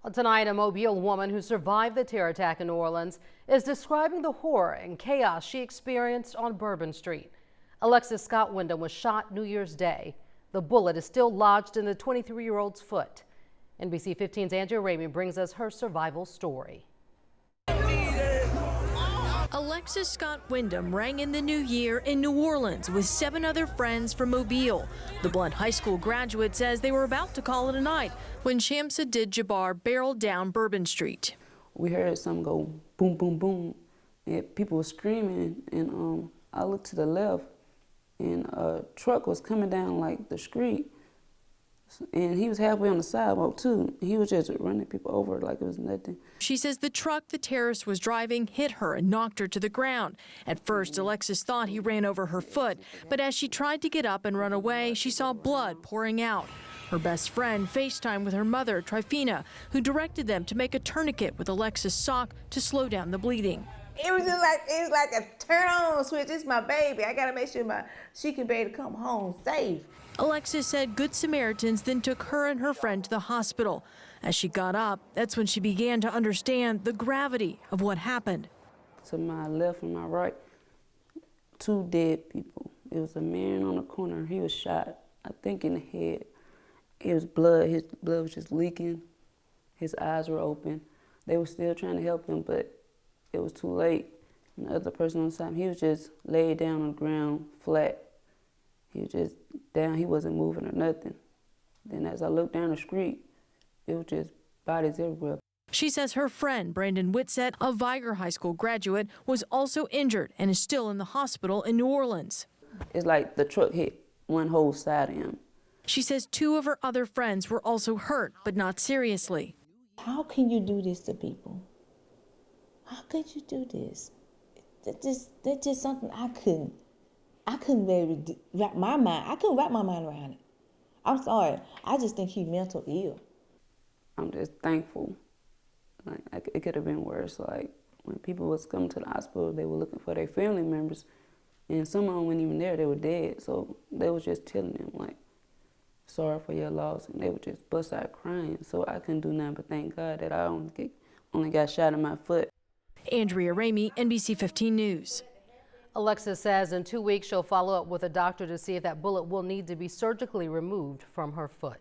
Well, tonight, a Mobile woman who survived the terror attack in New Orleans is describing the horror and chaos she experienced on Bourbon Street. Alexis Scott Wyndham was shot New Year's Day. The bullet is still lodged in the 23-year-old's foot. NBC 15's Andrea Ramey brings us her survival story. Alexis Scott Wyndham rang in the new year in New Orleans with 7 other friends from Mobile. The Blunt High School graduate says they were about to call it a night when Shamsuddin Jabbar barreled down Bourbon Street. We heard something go boom, boom, boom, and people were screaming, and I looked to the left, and a truck was coming down like the street, and he was halfway on the sidewalk too. He was just running people over like it was nothing. She says the truck the terrorist was driving hit her and knocked her to the ground. At first, Alexis thought he ran over her foot, but as she tried to get up and run away, she saw blood pouring out. Her best friend FaceTimed with her mother, Trifina, who directed them to make a tourniquet with Alexis' sock to slow down the bleeding. It was like a turn on switch. It's my baby. I gotta make sure she can be able to come home safe. Alexis said Good Samaritans then took her and her friend to the hospital. As she got up, that's when she began to understand the gravity of what happened. To my left and my right, 2 dead people. It was a man on the corner. He was shot, I think in the head. It was blood. His blood was just leaking. His eyes were open. They were still trying to help him, but it was too late. And the other person on the side, he was just laid down on the ground, flat. He was just down, he wasn't moving or nothing. Then as I looked down the street, it was just bodies everywhere. She says her friend, Brandon Whitsett, a Viger High School graduate, was also injured and is still in the hospital in New Orleans. It's like the truck hit one whole side of him. She says 2 of her other friends were also hurt, but not seriously. How can you do this to people? How could you do this? That's just something I couldn't really wrap my mind. I couldn't wrap my mind around it. I'm sorry. I just think he's mental ill. I'm just thankful. Like it could have been worse. Like when people was coming to the hospital, they were looking for their family members, and some of them weren't even there. They were dead. So they was just telling them like, sorry for your loss, and they would just bust out crying. So I couldn't do nothing but thank God that I only got shot in my foot. Andrea Ramey, NBC 15 News. Alexis says in 2 weeks she'll follow up with a doctor to see if that bullet will need to be surgically removed from her foot.